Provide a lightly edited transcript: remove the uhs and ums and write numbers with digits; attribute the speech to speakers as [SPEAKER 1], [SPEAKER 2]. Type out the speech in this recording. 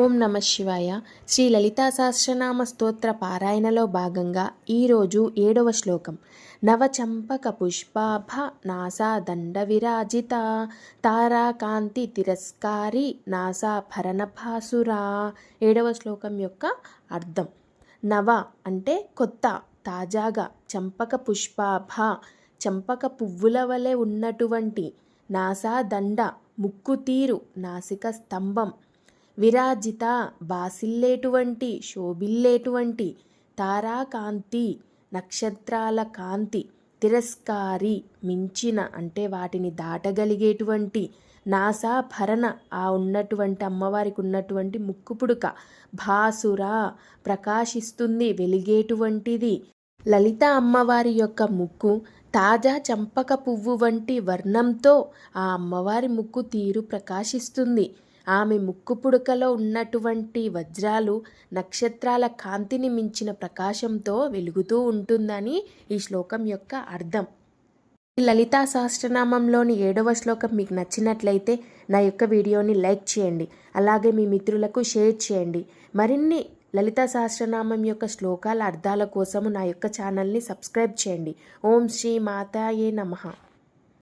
[SPEAKER 1] ఓం నమ శివాయ. శ్రీ లలితా సహస్రనామ స్తోత్ర పారాయణలో భాగంగా ఈరోజు 7వ శ్లోకం. నవచంపక పుష్పాభ నాసా దండ విరాజిత తారాకాంతి తిరస్కారి నాసా భరణభాసురా. 7వ శ్లోకం యొక్క అర్థం. నవ అంటే కొత్త, తాజాగా. చంపక పుష్పాభ చంపక పువ్వుల వలె ఉన్నటువంటి. నాసా దండ ముక్కు తీరు, నాసిక స్తంభం. విరాజిత బాసిల్లేటువంటి, శోభిల్లేటువంటి. తారాకాంతి నక్షత్రాల కాంతి. తిరస్కారి మించిన అంటే వాటిని దాటగలిగేటువంటి. నాసాభరణ ఆ ఉన్నటువంటి అమ్మవారికి ఉన్నటువంటి ముక్కు పుడక. భాసురా ప్రకాశిస్తుంది, వెలిగేటువంటిది. లలిత అమ్మవారి యొక్క ముక్కు తాజా చంపక పువ్వు వంటి వర్ణంతో ఆ అమ్మవారి ముక్కు తీరు ప్రకాశిస్తుంది. ఆమె ముక్కు పుడకలో ఉన్నటువంటి వజ్రాలు నక్షత్రాల కాంతిని మించిన ప్రకాశంతో వెలుగుతూ ఉంటుందని ఈ శ్లోకం యొక్క అర్థం. లలితా సహస్రనామంలోని 7వ శ్లోకం మీకు నచ్చినట్లయితే నా యొక్క వీడియోని లైక్ చేయండి. అలాగే మీ మిత్రులకు షేర్ చేయండి. మరిన్ని లలితా సహస్రనామం యొక్క శ్లోకాల అర్థాల కోసము నా యొక్క ఛానల్ని సబ్స్క్రైబ్ చేయండి. ఓం శ్రీ మాతాయే నమః.